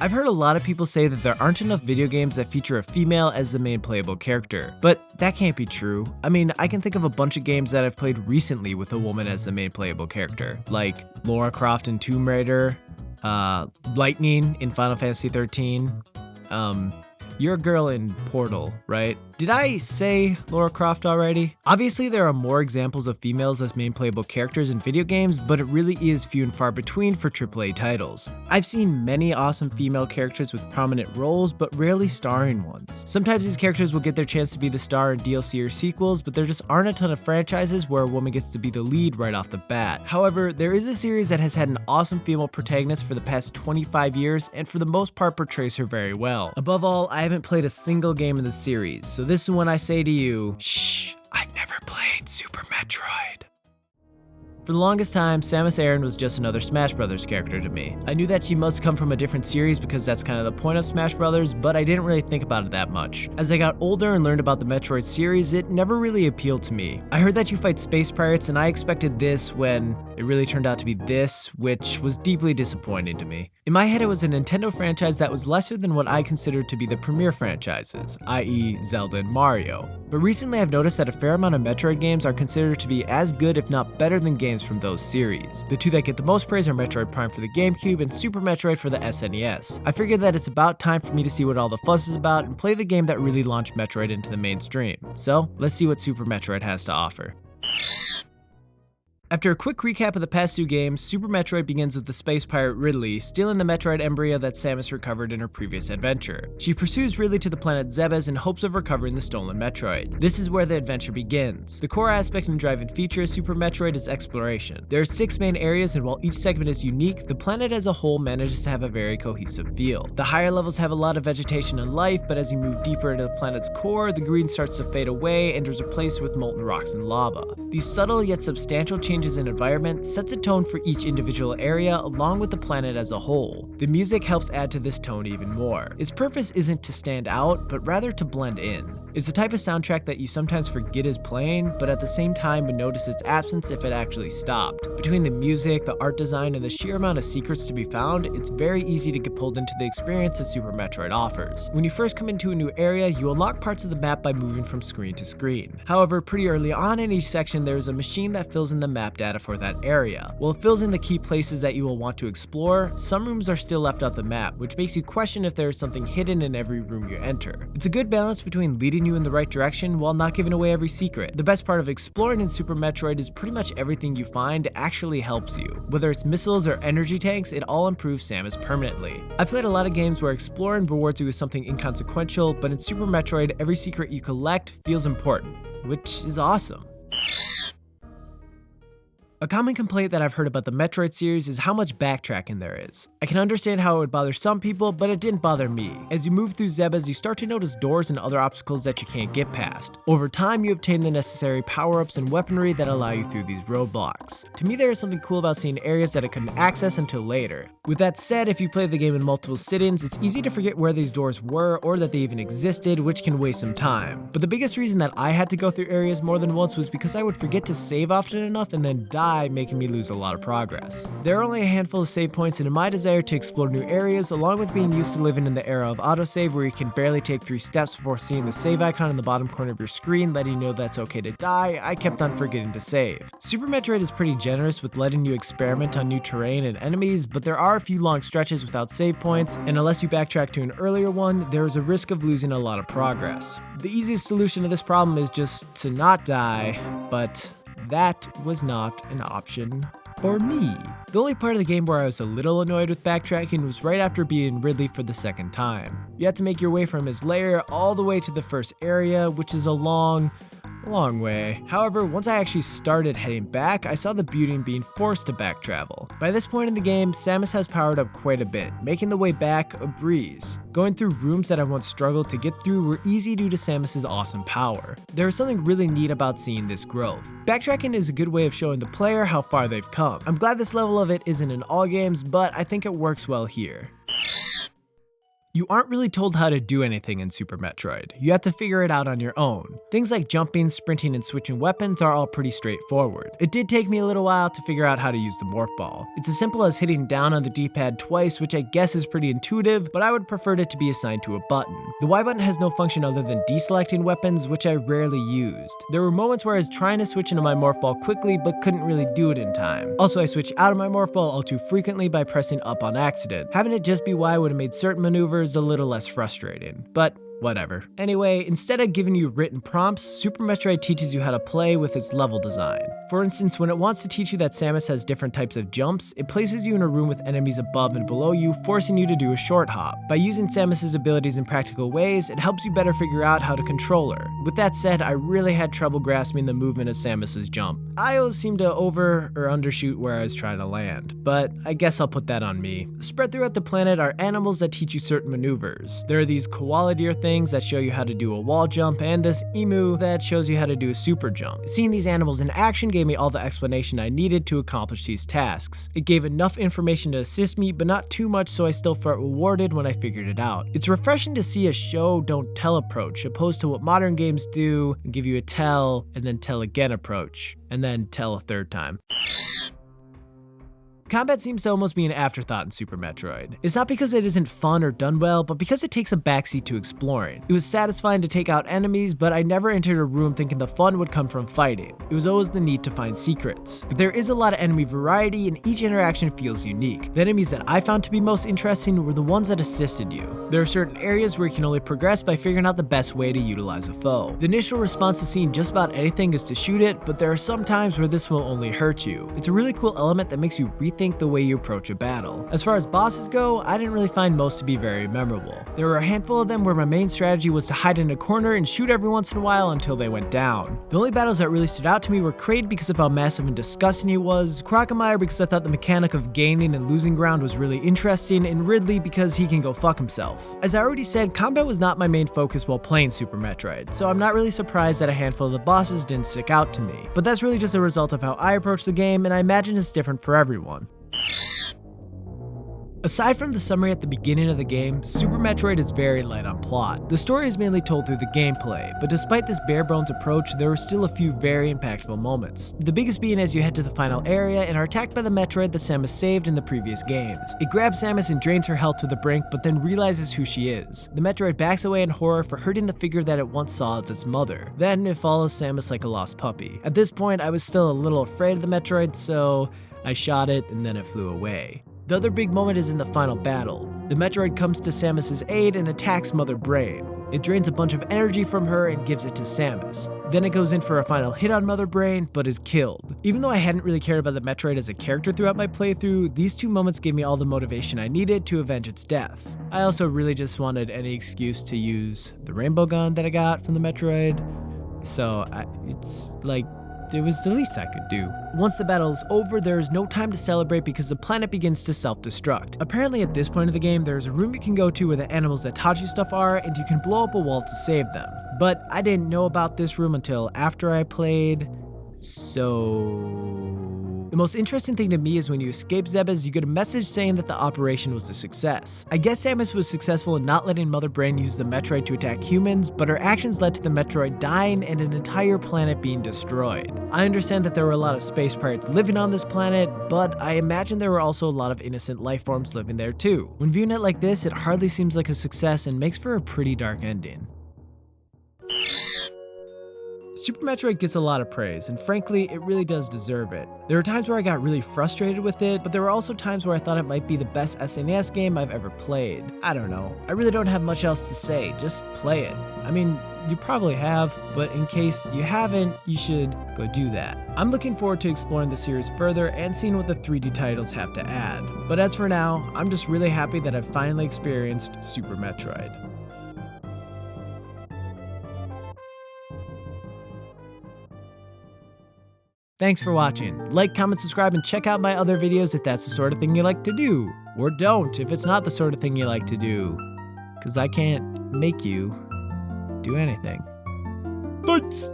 I've heard a lot of people say that there aren't enough video games that feature a female as the main playable character, but that can't be true. I mean, I can think of a bunch of games that I've played recently with a woman as the main playable character, like Lara Croft in Tomb Raider, Lightning in Final Fantasy XIII, you're a girl in Portal, right? Did I say Lara Croft already? Obviously, there are more examples of females as main playable characters in video games, but it really is few and far between for AAA titles. I've seen many awesome female characters with prominent roles, but rarely starring ones. Sometimes these characters will get their chance to be the star in DLC or sequels, but there just aren't a ton of franchises where a woman gets to be the lead right off the bat. However, there is a series that has had an awesome female protagonist for the past 25 years, and for the most part portrays her very well. Above all, I haven't played a single game in the series, so this is when I say to you, shh, I've never played Super Metroid. For the longest time, Samus Aran was just another Smash Bros. Character to me. I knew that she must come from a different series because that's kind of the point of Smash Bros., but I didn't really think about it that much. As I got older and learned about the Metroid series, it never really appealed to me. I heard that you fight space pirates and I expected this when it really turned out to be this, which was deeply disappointing to me. In my head, it was a Nintendo franchise that was lesser than what I considered to be the premier franchises, i.e. Zelda and Mario. But recently I've noticed that a fair amount of Metroid games are considered to be as good if not better than games from those series. The two that get the most praise are Metroid Prime for the GameCube and Super Metroid for the SNES. I figured that it's about time for me to see what all the fuss is about and play the game that really launched Metroid into the mainstream. So let's see what Super Metroid has to offer. After a quick recap of the past two games, Super Metroid begins with the space pirate Ridley stealing the Metroid embryo that Samus recovered in her previous adventure. She pursues Ridley to the planet ZEBES in hopes of recovering the stolen Metroid. This is where the adventure begins. The core aspect and driving feature of Super Metroid is exploration. There are 6 main areas, and while each segment is unique, the planet as a whole manages to have a very cohesive feel. The higher levels have a lot of vegetation and life, but as you move deeper into the planet's core, the green starts to fade away and is replaced with molten rocks and lava. These subtle yet substantial changes in environment sets a tone for each individual area along with the planet as a whole. The music helps add to this tone even more. Its purpose isn't to stand out, but rather to blend in. It's the type of soundtrack that you sometimes forget is playing, but at the same time would notice its absence if it actually stopped. Between the music, the art design, and the sheer amount of secrets to be found, it's very easy to get pulled into the experience that Super Metroid offers. When you first come into a new area, you unlock parts of the map by moving from screen to screen. However, pretty early on in each section, there is a machine that fills in the map data for that area. While it fills in the key places that you will want to explore, some rooms are still left off the map, which makes you question if there is something hidden in every room you enter. It's a good balance between leading you in the right direction while not giving away every secret. The best part of exploring in Super Metroid is pretty much everything you find actually helps you. Whether it's missiles or energy tanks, it all improves Samus permanently. I've played a lot of games where exploring rewards you with something inconsequential, but in Super Metroid, every secret you collect feels important, which is awesome. A common complaint that I've heard about the Metroid series is how much backtracking there is. I can understand how it would bother some people, but it didn't bother me. As you move through ZEBES, you start to notice doors and other obstacles that you can't get past. Over time, you obtain the necessary power-ups and weaponry that allow you through these roadblocks. To me, there is something cool about seeing areas that I couldn't access until later. With that said, if you play the game in multiple sit-ins, it's easy to forget where these doors were or that they even existed, which can waste some time. But the biggest reason that I had to go through areas more than once was because I would forget to save often enough and then die, making me lose a lot of progress. There are only a handful of save points, and in my desire to explore new areas, along with being used to living in the era of autosave where you can barely take 3 steps before seeing the save icon in the bottom corner of your screen letting you know that's okay to die, I kept on forgetting to save. Super Metroid is pretty generous with letting you experiment on new terrain and enemies, but there are a few long stretches without save points, and unless you backtrack to an earlier one, there is a risk of losing a lot of progress. The easiest solution to this problem is just to not die, but that was not an option for me. The only part of the game where I was a little annoyed with backtracking was right after beating Ridley for the second time. You have to make your way from his lair all the way to the first area, which is a long way. However, once I actually started heading back, I saw the beauty in being forced to back travel. By this point in the game, Samus has powered up quite a bit, making the way back a breeze. Going through rooms that I once struggled to get through were easy due to Samus's awesome power. There is something really neat about seeing this growth. Backtracking is a good way of showing the player how far they've come. I'm glad this level of it isn't in all games, but I think it works well here. You aren't really told how to do anything in Super Metroid. You have to figure it out on your own. Things like jumping, sprinting, and switching weapons are all pretty straightforward. It did take me a little while to figure out how to use the morph ball. It's as simple as hitting down on the D-pad twice, which I guess is pretty intuitive, but I would prefer it to be assigned to a button. The Y button has no function other than deselecting weapons, which I rarely used. There were moments where I was trying to switch into my morph ball quickly, but couldn't really do it in time. Also, I switched out of my morph ball all too frequently by pressing up on accident. Having it just be Y would have made certain maneuvers a little less frustrating, but whatever. Anyway, instead of giving you written prompts, Super Metroid teaches you how to play with its level design. For instance, when it wants to teach you that Samus has different types of jumps, it places you in a room with enemies above and below you, forcing you to do a short hop. By using Samus's abilities in practical ways, it helps you better figure out how to control her. With that said, I really had trouble grasping the movement of Samus's jump. I always seemed to over or undershoot where I was trying to land, but I guess I'll put that on me. Spread throughout the planet are animals that teach you certain maneuvers. There are these koala deer things that show you how to do a wall jump, and this emu that shows you how to do a super jump. Seeing these animals in action gave me all the explanation I needed to accomplish these tasks. It gave enough information to assist me, but not too much so I still felt rewarded when I figured it out. It's refreshing to see a show don't tell approach, opposed to what modern games do and give you a tell and then tell again approach, and then tell a third time. Combat seems to almost be an afterthought in Super Metroid. It's not because it isn't fun or done well, but because it takes a backseat to exploring. It was satisfying to take out enemies, but I never entered a room thinking the fun would come from fighting. It was always the need to find secrets. But there is a lot of enemy variety, and each interaction feels unique. The enemies that I found to be most interesting were the ones that assisted you. There are certain areas where you can only progress by figuring out the best way to utilize a foe. The initial response to seeing just about anything is to shoot it, but there are some times where this will only hurt you. It's a really cool element that makes you rethink the way you approach a battle. As far as bosses go, I didn't really find most to be very memorable. There were a handful of them where my main strategy was to hide in a corner and shoot every once in a while until they went down. The only battles that really stood out to me were Kraid because of how massive and disgusting he was, Crocomire because I thought the mechanic of gaining and losing ground was really interesting, and Ridley because he can go fuck himself. As I already said, combat was not my main focus while playing Super Metroid, so I'm not really surprised that a handful of the bosses didn't stick out to me. But that's really just a result of how I approach the game, and I imagine it's different for everyone. Aside from the summary at the beginning of the game, Super Metroid is very light on plot. The story is mainly told through the gameplay, but despite this bare-bones approach, there are still a few very impactful moments. The biggest being as you head to the final area and are attacked by the Metroid that Samus saved in the previous games. It grabs Samus and drains her health to the brink, but then realizes who she is. The Metroid backs away in horror for hurting the figure that it once saw as its mother. Then it follows Samus like a lost puppy. At this point, I was still a little afraid of the Metroid, so I shot it and then it flew away. The other big moment is in the final battle. The Metroid comes to Samus's aid and attacks Mother Brain. It drains a bunch of energy from her and gives it to Samus. Then it goes in for a final hit on Mother Brain, but is killed. Even though I hadn't really cared about the Metroid as a character throughout my playthrough, these two moments gave me all the motivation I needed to avenge its death. I also really just wanted any excuse to use the rainbow gun that I got from the Metroid, so it's like, it was the least I could do. Once the battle is over, there is no time to celebrate because the planet begins to self-destruct. Apparently at this point of the game, there is a room you can go to where the animals that taught you stuff are, and you can blow up a wall to save them. But I didn't know about this room until after I played, so... The most interesting thing to me is when you escape ZEBES, you get a message saying that the operation was a success. I guess Samus was successful in not letting Mother Brain use the Metroid to attack humans, but her actions led to the Metroid dying and an entire planet being destroyed. I understand that there were a lot of space pirates living on this planet, but I imagine there were also a lot of innocent life forms living there too. When viewing it like this, it hardly seems like a success and makes for a pretty dark ending. Super Metroid gets a lot of praise, and frankly, it really does deserve it. There were times where I got really frustrated with it, but there were also times where I thought it might be the best SNES game I've ever played. I don't know. I really don't have much else to say, just play it. I mean, you probably have, but in case you haven't, you should go do that. I'm looking forward to exploring the series further and seeing what the 3D titles have to add. But as for now, I'm just really happy that I've finally experienced Super Metroid. Thanks for watching. Like, comment, subscribe, and check out my other videos if that's the sort of thing you like to do. Or don't if it's not the sort of thing you like to do. Because I can't make you do anything. Thanks!